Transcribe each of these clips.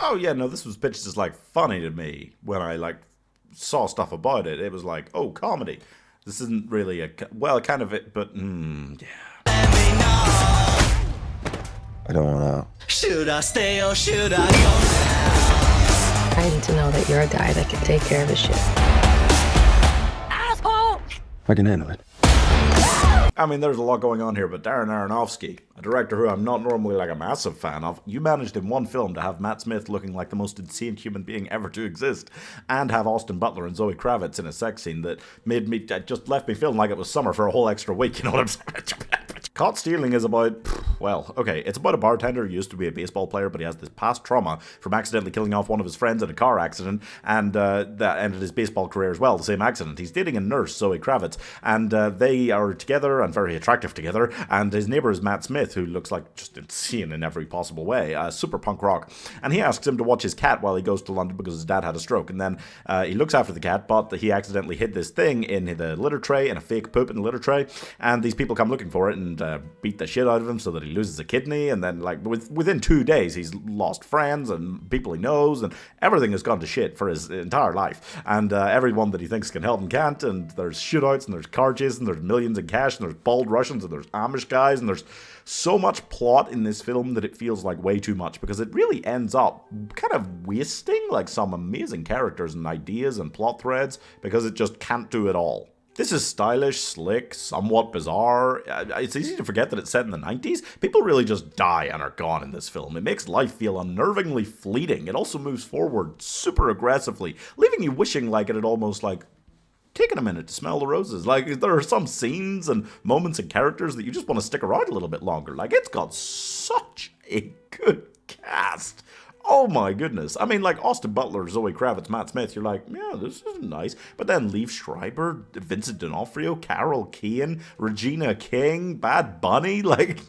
Oh yeah, no, this was pitched as like funny to me when I like saw stuff about it. It was like, oh, comedy. This isn't really well, kind of it, but yeah. I don't want out. Should I stay or should I go? I need to know that you're a guy that can take care of his shit. Asshole! I can handle it. I mean, there's a lot going on here, but Darren Aronofsky, a director who I'm not normally like a massive fan of, you managed in one film to have Matt Smith looking like the most insane human being ever to exist, and have Austin Butler and Zoe Kravitz in a sex scene that made me, just left me feeling like it was summer for a whole extra week, you know what I'm saying? Caught Stealing is about, well, okay, it's about a bartender who used to be a baseball player, but he has this past trauma from accidentally killing off one of his friends in a car accident, and that ended his baseball career as well, the same accident. He's dating a nurse, Zoe Kravitz, and they are together and very attractive together, and his neighbor is Matt Smith, who looks like just insane in every possible way, super punk rock, and he asks him to watch his cat while he goes to London because his dad had a stroke, and then he looks after the cat, but he accidentally hid this thing in the litter tray, in a fake poop in the litter tray, and these people come looking for it, and beat the shit out of him so that he loses a kidney, and then like within 2 days he's lost friends and people he knows, and everything has gone to shit for his entire life, and everyone that he thinks can help him can't, and there's shootouts, and there's car chases, and there's millions in cash, and there's bald Russians, and there's Amish guys, and there's so much plot in this film that it feels like way too much, because it really ends up kind of wasting like some amazing characters and ideas and plot threads, because it just can't do it all. This is stylish, slick, somewhat bizarre. It's easy to forget that it's set in the 90s. People really just die and are gone in this film. It makes life feel unnervingly fleeting. It also moves forward super aggressively, leaving you wishing like it had almost like taken a minute to smell the roses. Like, there are some scenes and moments and characters that you just want to stick around a little bit longer. Like, it's got such a good cast. Oh my goodness. I mean, like, Austin Butler, Zoe Kravitz, Matt Smith, you're like, yeah, this is nice. But then Liev Schreiber, Vincent D'Onofrio, Carol Kane, Regina King, Bad Bunny, like,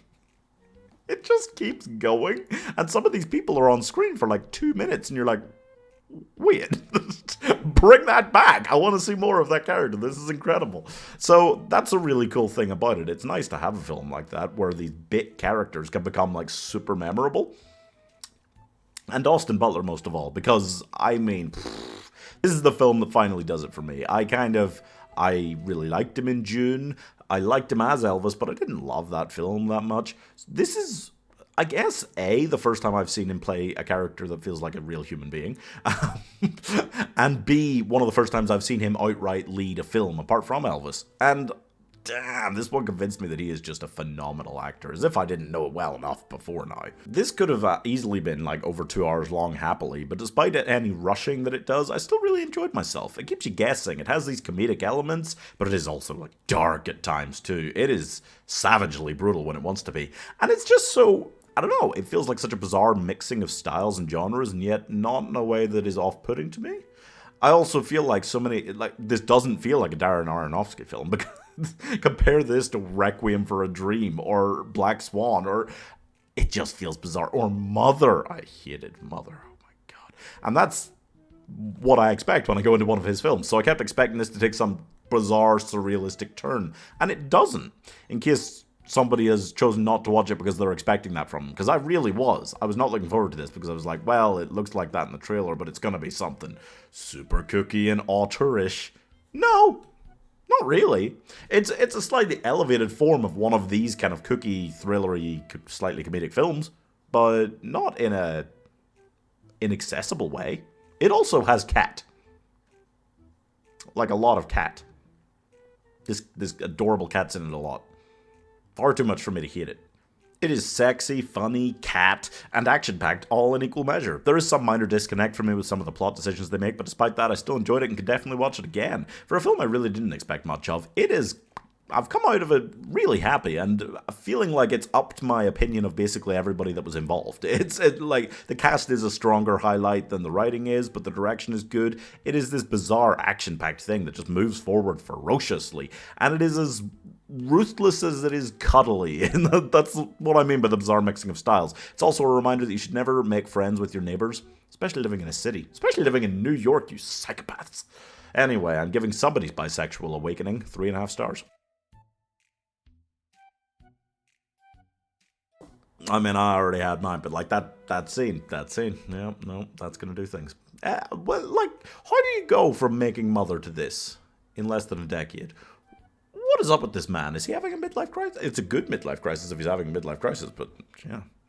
it just keeps going. And some of these people are on screen for like 2 minutes, and you're like, wait, bring that back. I want to see more of that character. This is incredible. So that's a really cool thing about it. It's nice to have a film like that where these bit characters can become like super memorable. And Austin Butler most of all, because, I mean, this is the film that finally does it for me. I really liked him in June. I liked him as Elvis, but I didn't love that film that much. This is, I guess, A, the first time I've seen him play a character that feels like a real human being. And B, one of the first times I've seen him outright lead a film apart from Elvis. And damn, this one convinced me that he is just a phenomenal actor, as if I didn't know it well enough before now. This could have easily been like over 2 hours long happily, but despite any rushing that it does, I still really enjoyed myself. It keeps you guessing. It has these comedic elements, but it is also like dark at times too. It is savagely brutal when it wants to be. And it's just so, I don't know, it feels like such a bizarre mixing of styles and genres, and yet not in a way that is off-putting to me. I also feel like this doesn't feel like a Darren Aronofsky film, because compare this to Requiem for a Dream or Black Swan, or it just feels bizarre. Or Mother. I hated Mother. Oh my god. And that's what I expect when I go into one of his films. So I kept expecting this to take some bizarre, surrealistic turn. And it doesn't. In case somebody has chosen not to watch it because they're expecting that from him. Because I really was. I was not looking forward to this because I was like, well, it looks like that in the trailer, but it's going to be something super kooky and auteurish. No. Not really. It's a slightly elevated form of one of these kind of kooky, thrillery, slightly comedic films, but not in a inaccessible way. It also has cat. Like a lot of cat. This adorable cat's in it a lot. Far too much for me to hate it. It is sexy, funny, cat, and action-packed, all in equal measure. There is some minor disconnect for me with some of the plot decisions they make, but despite that, I still enjoyed it and could definitely watch it again. For a film I really didn't expect much of, I've come out of it really happy and feeling like it's upped my opinion of basically everybody that was involved. Like, the cast is a stronger highlight than the writing is, but the direction is good. It is this bizarre action-packed thing that just moves forward ferociously, and it is as ruthless as it is cuddly, and that's what I mean by the bizarre mixing of styles. It's also a reminder that you should never make friends with your neighbors, especially living in a city, especially living in New York, you psychopaths. Anyway, I'm giving somebody's Bisexual Awakening 3.5 stars. I mean, I already had mine, but like that scene, yeah, no, that's gonna do things. Well, like, how do you go from making Mother to this in less than a decade? What is up with this man? Is he having a midlife crisis? It's a good midlife crisis if he's having a midlife crisis, but yeah.